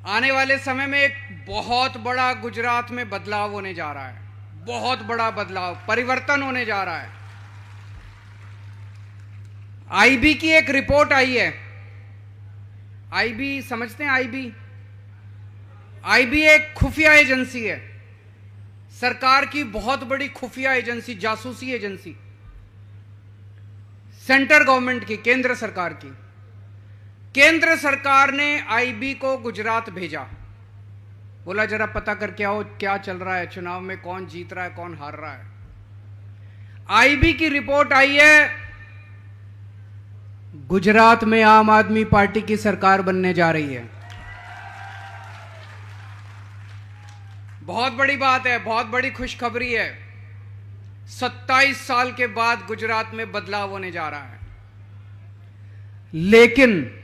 आने वाले समय में एक बहुत बड़ा गुजरात में बदलाव होने जा रहा है। बहुत बड़ा बदलाव, परिवर्तन होने जा रहा है। आईबी की एक रिपोर्ट आई है। आईबी समझते हैं? आईबी एक खुफिया एजेंसी है, सरकार की बहुत बड़ी खुफिया एजेंसी, जासूसी एजेंसी, सेंट्रल गवर्नमेंट की, केंद्र सरकार की। केंद्र सरकार ने आईबी को गुजरात भेजा, बोला जरा पता करके आओ क्या चल रहा है, चुनाव में कौन जीत रहा है, कौन हार रहा है। आईबी की रिपोर्ट आई है, गुजरात में आम आदमी पार्टी की सरकार बनने जा रही है। बहुत बड़ी बात है, बहुत बड़ी खुशखबरी है। 27 साल के बाद गुजरात में बदलाव होने जा रहा है। लेकिन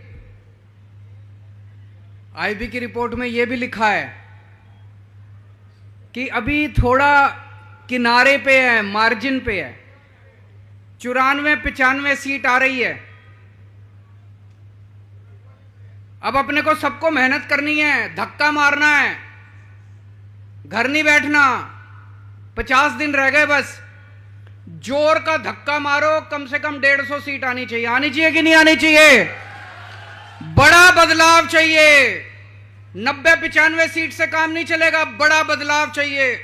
आईबी की रिपोर्ट में यह भी लिखा है कि अभी थोड़ा किनारे पे है, मार्जिन पे है। 94-95 सीट आ रही है। अब अपने को सबको मेहनत करनी है, धक्का मारना है, घर नहीं बैठना। 50 दिन रह गए बस, जोर का धक्का मारो। कम से कम 150 सीट आनी चाहिए। आनी चाहिए कि नहीं आनी चाहिए? बड़ा बदलाव चाहिए। 90-95 सीट से काम नहीं चलेगा, बड़ा बदलाव चाहिए।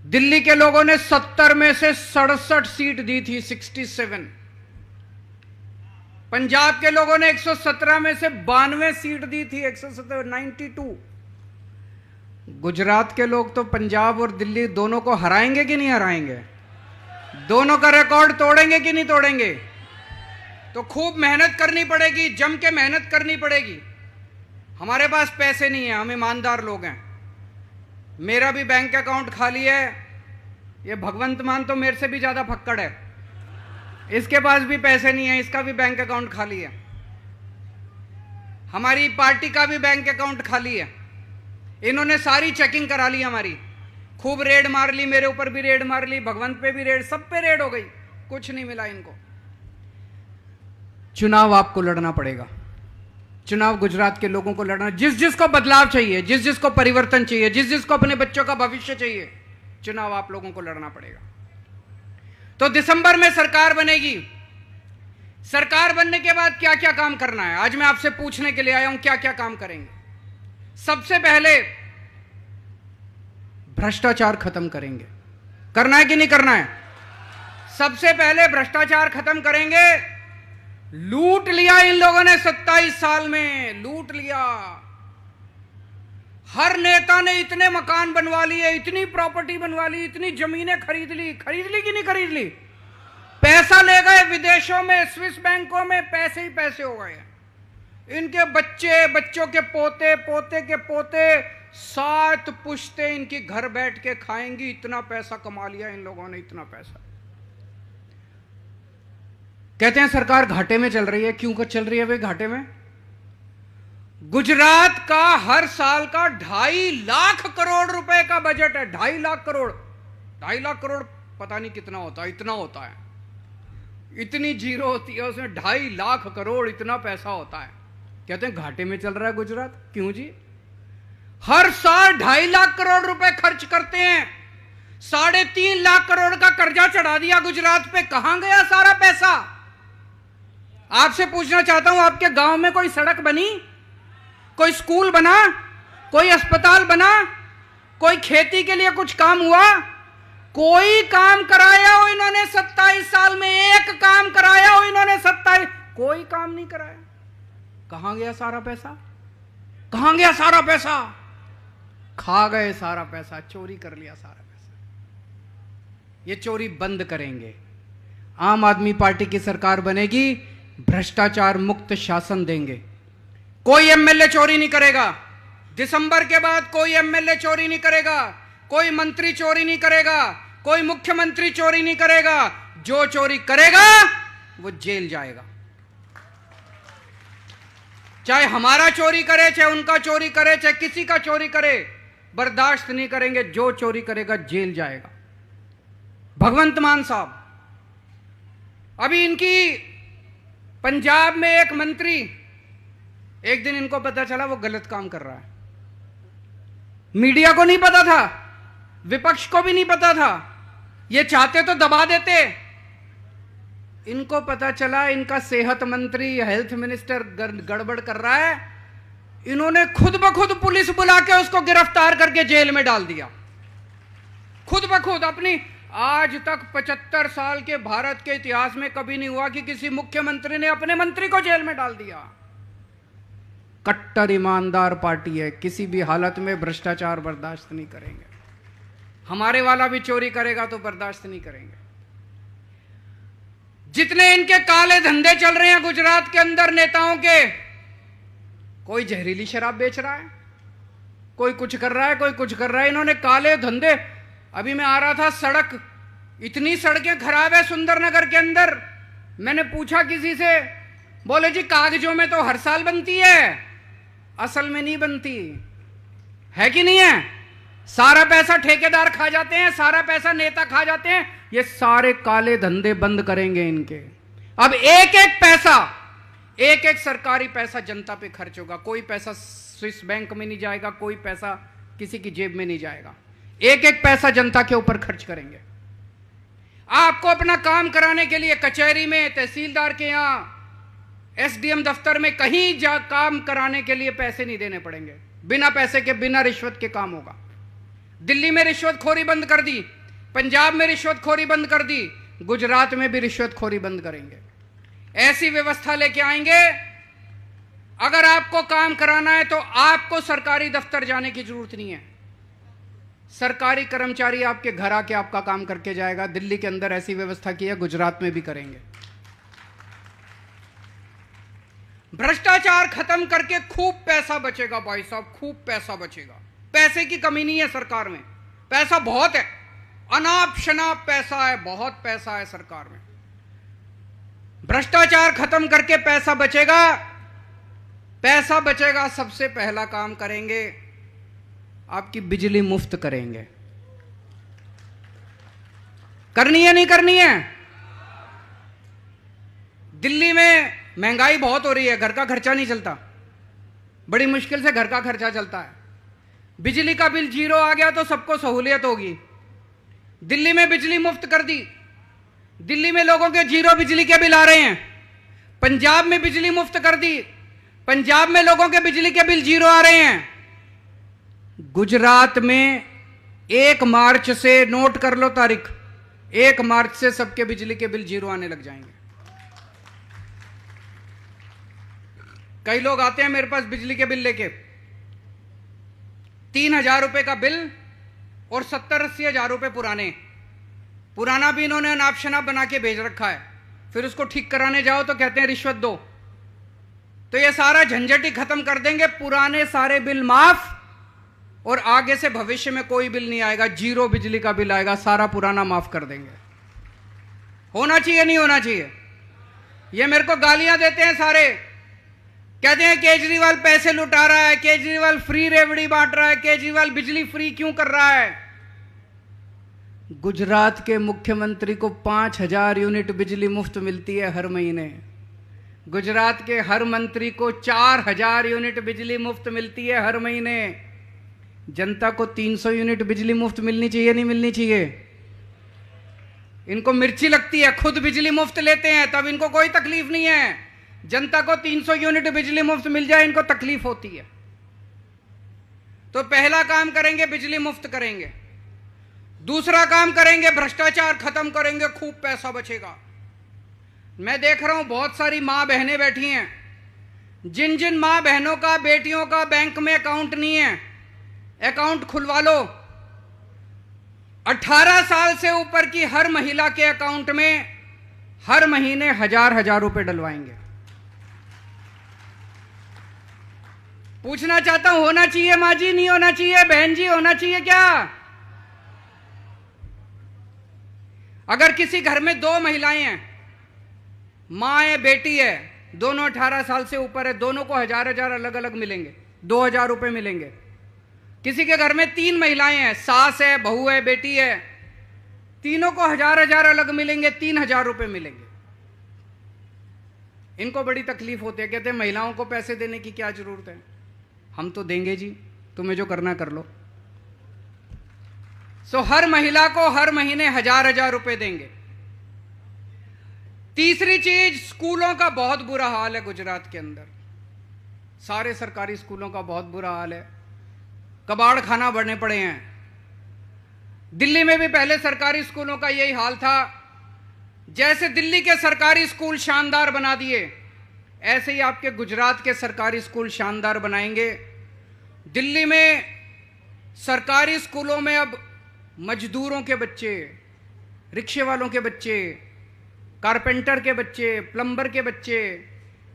दिल्ली के लोगों ने 70 में से 67 सीट दी थी, 67। पंजाब के लोगों ने 117 में से 92 सीट दी थी, 117, 92। गुजरात के लोग तो पंजाब और दिल्ली दोनों को हराएंगे कि नहीं हराएंगे? दोनों का रिकॉर्ड तोड़ेंगे कि नहीं तोड़ेंगे? तो खूब मेहनत करनी पड़ेगी, जम के मेहनत करनी पड़ेगी। हमारे पास पैसे नहीं है, हम ईमानदार लोग हैं। मेरा भी बैंक अकाउंट खाली है। ये भगवंत मान तो मेरे से भी ज्यादा फक्कड़ है, इसके पास भी पैसे नहीं है, इसका भी बैंक अकाउंट खाली है। हमारी पार्टी का भी बैंक अकाउंट खाली है। इन्होंने सारी चेकिंग करा ली हमारी, खूब रेड मार ली, मेरे ऊपर भी रेड मार ली, भगवंत पे भी रेड, सब पे रेड हो गई, कुछ नहीं मिला इनको। चुनाव आपको लड़ना पड़ेगा। चुनाव गुजरात के लोगों को लड़ना, जिस जिसको बदलाव चाहिए, जिस जिसको परिवर्तन चाहिए, जिस जिसको अपने बच्चों का भविष्य चाहिए, चुनाव आप लोगों को लड़ना पड़ेगा। तो दिसंबर में सरकार बनेगी। सरकार बनने के बाद क्या क्या काम करना है, आज मैं आपसे पूछने के लिए आया हूं, क्या क्या काम करेंगे। सबसे पहले भ्रष्टाचार खत्म करेंगे। करना है कि नहीं करना है? सबसे पहले भ्रष्टाचार खत्म करेंगे। लूट लिया इन लोगों ने 27 साल में, लूट लिया। हर नेता ने इतने मकान बनवा लिए, इतनी प्रॉपर्टी बनवा ली, इतनी जमीनें खरीद ली कि नहीं खरीद ली? पैसा ले गए विदेशों में, स्विस बैंकों में, पैसे ही पैसे हो गए। इनके बच्चे, बच्चों के पोते, पोते के पोते, 7 पुश्ते इनकी घर बैठ के खाएंगी। इतना पैसा कमा लिया इन लोगों ने, इतना पैसा। कहते हैं सरकार घाटे में चल रही है। क्यों चल रही है वे घाटे में? गुजरात का हर साल का 2.5 लाख करोड़ रुपए का बजट है। 2.5 लाख करोड़, 2.5 लाख करोड़ पता नहीं कितना होता है, इतना होता है। इतनी जीरो होती है उसमें, 2.5 लाख करोड़, इतना पैसा होता है। कहते हैं घाटे में चल रहा है गुजरात। क्यों जी? हर साल 2.5 लाख करोड़ रुपए खर्च करते हैं। 3.5 लाख करोड़ का कर्जा चढ़ा दिया गुजरात पे। कहां गया सारा पैसा? आपसे पूछना चाहता हूं, आपके गांव में कोई सड़क बनी, कोई स्कूल बना, कोई अस्पताल बना, कोई खेती के लिए कुछ काम हुआ? कोई काम कराया हो इन्होंने 27 साल में? एक काम कराया हो इन्होंने 27? कोई काम नहीं कराया। कहां गया सारा पैसा? कहां गया सारा पैसा? खा गए सारा पैसा, चोरी कर लिया सारा पैसा। ये चोरी बंद करेंगे। आम आदमी पार्टी की सरकार बनेगी, भ्रष्टाचार मुक्त शासन देंगे। कोई एमएलए चोरी नहीं करेगा। दिसंबर के बाद कोई एमएलए चोरी नहीं करेगा, कोई मंत्री चोरी नहीं करेगा, कोई मुख्यमंत्री चोरी नहीं करेगा। जो चोरी करेगा वो जेल जाएगा। चाहे हमारा चोरी करे, चाहे उनका चोरी करे, चाहे किसी का चोरी करे, बर्दाश्त नहीं करेंगे। जो चोरी करेगा जेल जाएगा। भगवंत मान साहब, अभी इनकी पंजाब में एक मंत्री एक दिन इनको पता चला वो गलत काम कर रहा है। मीडिया को नहीं पता था, विपक्ष को भी नहीं पता था, ये चाहते तो दबा देते। इनको पता चला इनका सेहत मंत्री, हेल्थ मिनिस्टर गड़बड़ कर रहा है, इन्होंने खुद ब खुद पुलिस बुला के उसको गिरफ्तार करके जेल में डाल दिया, खुद ब खुद। अपनी आज तक 75 साल के भारत के इतिहास में कभी नहीं हुआ कि किसी मुख्यमंत्री ने अपने मंत्री को जेल में डाल दिया। कट्टर ईमानदार पार्टी है, किसी भी हालत में भ्रष्टाचार बर्दाश्त नहीं करेंगे। हमारे वाला भी चोरी करेगा तो बर्दाश्त नहीं करेंगे। जितने इनके काले धंधे चल रहे हैं गुजरात के अंदर नेताओं के, कोई जहरीली शराब बेच रहा है, कोई कुछ कर रहा है, कोई कुछ कर रहा है। इन्होंने काले धंधे। अभी मैं आ रहा था, सड़क, इतनी सड़कें खराब है सुंदरनगर के अंदर। मैंने पूछा किसी से, बोले जी कागजों में तो हर साल बनती है, असल में नहीं बनती है। कि नहीं है? सारा पैसा ठेकेदार खा जाते हैं, सारा पैसा नेता खा जाते हैं। ये सारे काले धंधे बंद करेंगे इनके। अब एक एक पैसा, एक एक सरकारी पैसा जनता पे खर्च होगा। कोई पैसा स्विस बैंक में नहीं जाएगा, कोई पैसा किसी की जेब में नहीं जाएगा। एक एक पैसा जनता के ऊपर खर्च करेंगे। आपको अपना काम कराने के लिए कचहरी में, तहसीलदार के यहां, एसडीएम दफ्तर में, कहीं जा काम कराने के लिए पैसे नहीं देने पड़ेंगे। बिना पैसे के, बिना रिश्वत के काम होगा। दिल्ली में रिश्वतखोरी बंद कर दी, पंजाब में रिश्वतखोरी बंद कर दी, गुजरात में भी रिश्वतखोरी बंद करेंगे। ऐसी व्यवस्था लेके आएंगे। अगर आपको काम कराना है तो आपको सरकारी दफ्तर जाने की जरूरत नहीं है। सरकारी कर्मचारी आपके घर आके आपका काम करके जाएगा। दिल्ली के अंदर ऐसी व्यवस्था की है, गुजरात में भी करेंगे। भ्रष्टाचार खत्म करके खूब पैसा बचेगा भाई साहब, खूब पैसा बचेगा। पैसे की कमी नहीं है सरकार में, पैसा बहुत है, अनाप शनाप पैसा है, बहुत पैसा है सरकार में। भ्रष्टाचार खत्म करके पैसा बचेगा। पैसा बचेगा, सबसे पहला काम करेंगे, आपकी बिजली मुफ्त करेंगे। करनी है नहीं करनी है? दिल्ली में महंगाई बहुत हो रही है, घर का खर्चा नहीं चलता, बड़ी मुश्किल से घर का खर्चा चलता है। बिजली का बिल 0 आ गया तो सबको सहूलियत होगी। दिल्ली में बिजली मुफ्त कर दी, दिल्ली में लोगों के 0 बिजली के बिल आ रहे हैं। पंजाब में बिजली मुफ्त कर दी, पंजाब में लोगों के बिजली के बिल 0 आ रहे हैं। गुजरात में 1 मार्च से, नोट कर लो तारीख, 1 मार्च से सबके बिजली के बिल 0 आने लग जाएंगे। कई लोग आते हैं मेरे पास बिजली के बिल लेके, 3,000 रुपए का बिल और 70-80 हजार रुपए पुराना भी इन्होंने अनाप शनाप बना के भेज रखा है। फिर उसको ठीक कराने जाओ तो कहते हैं रिश्वत दो। तो ये सारा झंझट ही खत्म कर देंगे, पुराने सारे बिल माफ, और आगे से भविष्य में कोई बिल नहीं आएगा, 0 बिजली का बिल आएगा, सारा पुराना माफ कर देंगे। होना चाहिए नहीं होना चाहिए? ये मेरे को गालियां देते हैं सारे, कहते हैं केजरीवाल पैसे लुटा रहा है, केजरीवाल फ्री रेवड़ी बांट रहा है, केजरीवाल बिजली फ्री क्यों कर रहा है। गुजरात के मुख्यमंत्री को 5,000 यूनिट बिजली मुफ्त मिलती है हर महीने। गुजरात के हर मंत्री को 4,000 यूनिट बिजली मुफ्त मिलती है हर महीने। जनता को 300 यूनिट बिजली मुफ्त मिलनी चाहिए नहीं मिलनी चाहिए? इनको मिर्ची लगती है, खुद बिजली मुफ्त लेते हैं तब इनको कोई तकलीफ नहीं है। जनता को 300 यूनिट बिजली मुफ्त मिल जाए इनको तकलीफ होती है। तो पहला काम करेंगे, बिजली मुफ्त करेंगे। दूसरा काम करेंगे, भ्रष्टाचार खत्म करेंगे, खूब पैसा बचेगा। मैं देख रहा हूं बहुत सारी मां बहनें बैठी हैं, जिन जिन मां बहनों का, बेटियों का बैंक में अकाउंट नहीं है, अकाउंट खुलवा लो। 18 साल से ऊपर की हर महिला के अकाउंट में हर महीने 1,000 रुपए डलवाएंगे। पूछना चाहता हूं, होना चाहिए मां जी, नहीं होना चाहिए? बहन जी, होना चाहिए क्या? अगर किसी घर में 2 महिलाएं हैं, मां है, बेटी है, दोनों 18 साल से ऊपर है, दोनों को 1,000 अलग अलग मिलेंगे, 2,000 रुपए मिलेंगे। किसी के घर में 3 महिलाएं हैं, सास है, बहू है, बेटी है, तीनों को 1,000 अलग मिलेंगे, 3,000 रुपए मिलेंगे। इनको बड़ी तकलीफ होती है, कहते हैं महिलाओं को पैसे देने की क्या जरूरत है, हम तो देंगे जी, तुम्हें जो करना कर लो। सो हर महिला को हर महीने 1000 रुपए देंगे। तीसरी चीज, स्कूलों का बहुत बुरा हाल है गुजरात के अंदर, सारे सरकारी स्कूलों का बहुत बुरा हाल है, कबाड़ खाना बढ़ने पड़े हैं। दिल्ली में भी पहले सरकारी स्कूलों का यही हाल था। जैसे दिल्ली के सरकारी स्कूल शानदार बना दिए, ऐसे ही आपके गुजरात के सरकारी स्कूल शानदार बनाएंगे। दिल्ली में सरकारी स्कूलों में अब मजदूरों के बच्चे, रिक्शे वालों के बच्चे, कारपेंटर के बच्चे, प्लम्बर के बच्चे,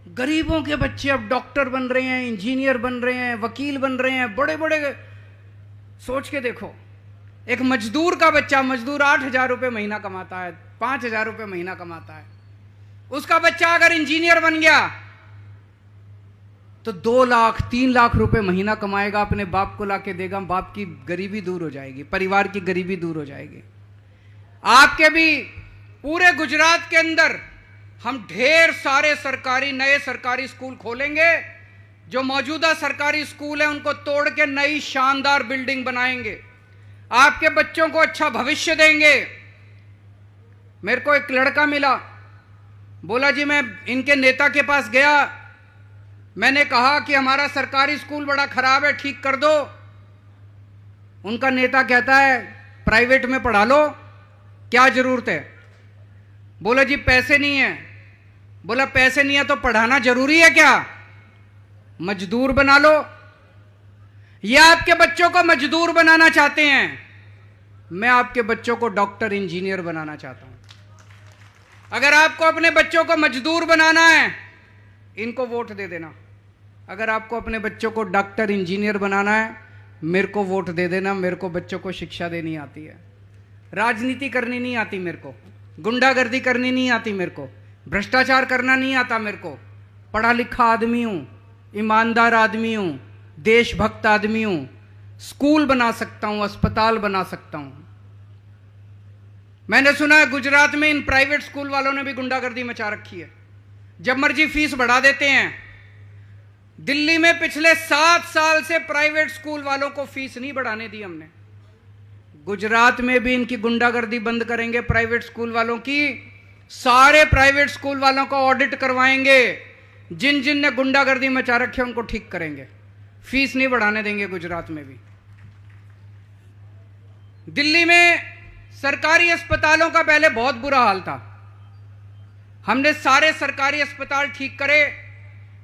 गरीबों के बच्चे अब डॉक्टर बन रहे हैं, इंजीनियर बन रहे हैं, वकील बन रहे हैं, बड़े बड़े। सोच के देखो, एक मजदूर का बच्चा, मजदूर 8000 रुपये महीना कमाता है, 5000 रुपये महीना कमाता है, उसका बच्चा अगर इंजीनियर बन गया तो 2 लाख 3 लाख रुपए महीना कमाएगा, अपने बाप को लाके देगा, बाप की गरीबी दूर हो जाएगी, परिवार की गरीबी दूर हो जाएगी। आपके भी पूरे गुजरात के अंदर हम ढेर सारे सरकारी, नए सरकारी स्कूल खोलेंगे। जो मौजूदा सरकारी स्कूल हैं उनको तोड़ के नई शानदार बिल्डिंग बनाएंगे, आपके बच्चों को अच्छा भविष्य देंगे। मेरे को एक लड़का मिला, बोला जी मैं इनके नेता के पास गया, मैंने कहा कि हमारा सरकारी स्कूल बड़ा खराब है, ठीक कर दो। उनका नेता कहता है प्राइवेट में पढ़ा लो, क्या जरूरत है। बोला जी पैसे नहीं है। बोला पैसे नहीं है तो पढ़ाना जरूरी है क्या, मजदूर बना लो। या आपके बच्चों को मजदूर बनाना चाहते हैं, मैं आपके बच्चों को डॉक्टर इंजीनियर बनाना चाहता हूं। अगर आपको अपने बच्चों को मजदूर बनाना है, इनको वोट दे देना। अगर आपको अपने बच्चों को डॉक्टर इंजीनियर बनाना है, मेरे को वोट दे देना। मेरे को बच्चों को शिक्षा देनी आती है, राजनीति करनी नहीं आती मेरे को, गुंडागर्दी करनी नहीं आती मेरे को, भ्रष्टाचार करना नहीं आता मेरे को। पढ़ा लिखा आदमी हूं, ईमानदार आदमी हूं, देशभक्त आदमी हूं। स्कूल बना सकता हूं, अस्पताल बना सकता हूं। मैंने सुना है गुजरात में इन प्राइवेट स्कूल वालों ने भी गुंडागर्दी मचा रखी है, जब मर्जी फीस बढ़ा देते हैं। दिल्ली में पिछले 7 साल से प्राइवेट स्कूल वालों को फीस नहीं बढ़ाने दी हमने। गुजरात में भी इनकी गुंडागर्दी बंद करेंगे, प्राइवेट स्कूल वालों की। सारे प्राइवेट स्कूल वालों को ऑडिट करवाएंगे, जिन जिन ने गुंडागर्दी मचा रखी है उनको ठीक करेंगे, फीस नहीं बढ़ाने देंगे गुजरात में भी। दिल्ली में सरकारी अस्पतालों का पहले बहुत बुरा हाल था, हमने सारे सरकारी अस्पताल ठीक करे,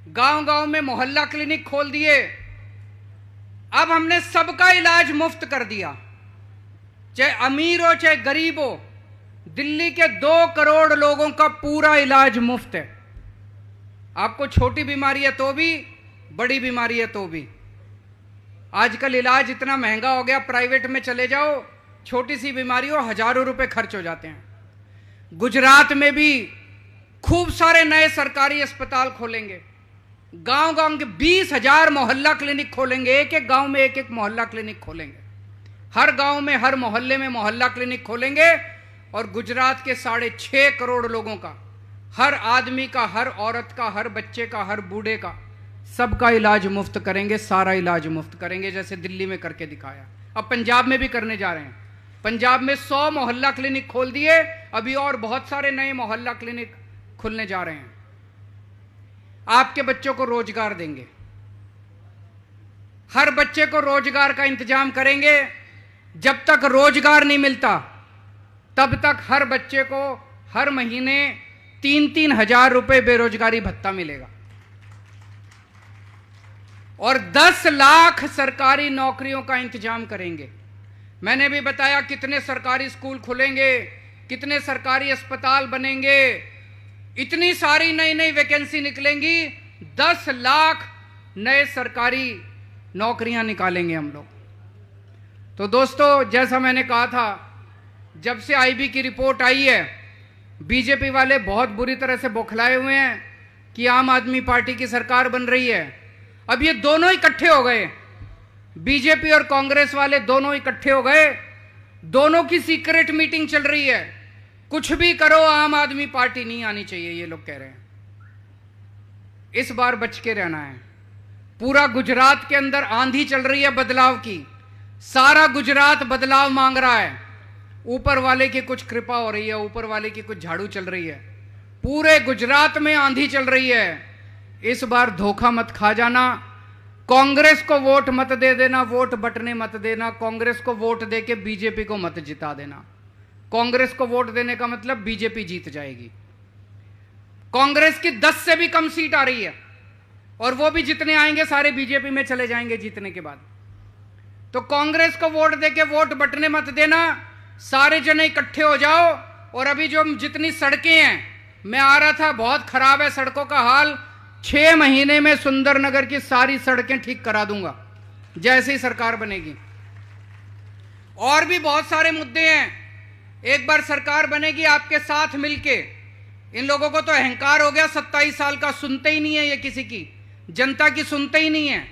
गांव गांव में मोहल्ला क्लिनिक खोल दिए। अब हमने सबका इलाज मुफ्त कर दिया, चाहे अमीर हो चाहे गरीब हो। दिल्ली के 2 करोड़ लोगों का पूरा इलाज मुफ्त है। आपको छोटी बीमारी है तो भी, बड़ी बीमारी है तो भी। आजकल इलाज इतना महंगा हो गया, प्राइवेट में चले जाओ, छोटी सी बीमारी हो 1000 रुपए खर्च हो जाते हैं। गुजरात में भी खूब सारे नए सरकारी अस्पताल खोलेंगे, गांव गांव के 20,000 मोहल्ला क्लिनिक खोलेंगे, एक एक गांव में एक एक मोहल्ला क्लिनिक खोलेंगे। हर गांव में, हर मोहल्ले में मोहल्ला क्लिनिक खोलेंगे और गुजरात के 6.5 करोड़ लोगों का, हर आदमी का, हर औरत का, हर बच्चे का, हर बूढ़े का, सबका इलाज मुफ्त करेंगे, सारा इलाज मुफ्त करेंगे, जैसे दिल्ली में करके दिखाया। अब पंजाब में भी करने जा रहे हैं। पंजाब में 100 मोहल्ला क्लिनिक खोल दिए, अभी और बहुत सारे नए मोहल्ला क्लिनिक खुलने जा रहे हैं। आपके बच्चों को रोजगार देंगे, हर बच्चे को रोजगार का इंतजाम करेंगे। जब तक रोजगार नहीं मिलता तब तक हर बच्चे को हर महीने 3-3 हजार रुपए बेरोजगारी भत्ता मिलेगा और 10 लाख सरकारी नौकरियों का इंतजाम करेंगे। मैंने भी बताया कितने सरकारी स्कूल खुलेंगे, कितने सरकारी अस्पताल बनेंगे, इतनी सारी नई नई वैकेंसी निकलेंगी, 10 लाख नए सरकारी नौकरियां निकालेंगे हम लोग। तो दोस्तों, जैसा मैंने कहा था, जब से आईबी की रिपोर्ट आई है, बीजेपी वाले बहुत बुरी तरह से बौखलाए हुए हैं कि आम आदमी पार्टी की सरकार बन रही है। अब ये दोनों इकट्ठे हो गए, बीजेपी और कांग्रेस वाले दोनों इकट्ठे हो गए, दोनों की सीक्रेट मीटिंग चल रही है। कुछ भी करो, आम आदमी पार्टी नहीं आनी चाहिए, ये लोग कह रहे हैं। इस बार बच के रहना है। पूरा गुजरात के अंदर आंधी चल रही है बदलाव की, सारा गुजरात बदलाव मांग रहा है। ऊपर वाले की कुछ कृपा हो रही है, ऊपर वाले की कुछ झाड़ू चल रही है, पूरे गुजरात में आंधी चल रही है। इस बार धोखा मत खा जाना, कांग्रेस को वोट मत दे देना, वोट बंटने मत देना, कांग्रेस को वोट देके बीजेपी को मत जिता देना। कांग्रेस को वोट देने का मतलब बीजेपी जीत जाएगी। कांग्रेस की 10 से भी कम सीट आ रही है और वो भी जितने आएंगे सारे बीजेपी में चले जाएंगे जीतने के बाद। तो कांग्रेस को वोट देके वोट बंटने मत देना, सारे जने इकट्ठे हो जाओ। और अभी जो जितनी सड़कें हैं, मैं आ रहा था, बहुत खराब है सड़कों का हाल। 6 महीने में सुंदरनगर की सारी सड़कें ठीक करा दूंगा जैसे ही सरकार बनेगी। और भी बहुत सारे मुद्दे हैं, एक बार सरकार बनेगी आपके साथ मिलके। इन लोगों को तो अहंकार हो गया, 27 साल का, सुनते ही नहीं है ये किसी की, जनता की सुनते ही नहीं है।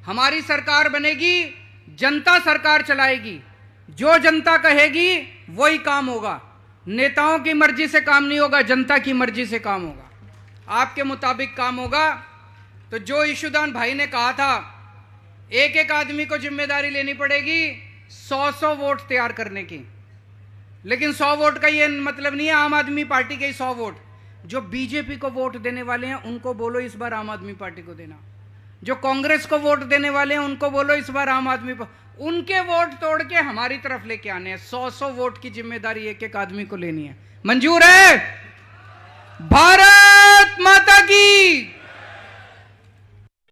हमारी सरकार बनेगी, जनता सरकार चलाएगी, जो जनता कहेगी वही काम होगा। नेताओं की मर्जी से काम नहीं होगा, जनता की मर्जी से काम होगा, आपके मुताबिक काम होगा। तो जो ईशुदान भाई ने कहा था, एक एक आदमी को जिम्मेदारी लेनी पड़ेगी 100 वोट तैयार करने की। लेकिन 100 वोट का ये मतलब नहीं है आम आदमी पार्टी के ही 100 वोट। जो बीजेपी को वोट देने वाले हैं उनको बोलो इस बार आम आदमी पार्टी को देना। जो कांग्रेस को वोट देने वाले हैं उनको बोलो इस बार आम आदमी पर, उनके वोट तोड़ के हमारी तरफ लेके आने हैं। 100 वोट की जिम्मेदारी एक एक आदमी को लेनी है। मंजूर है? भारत माता की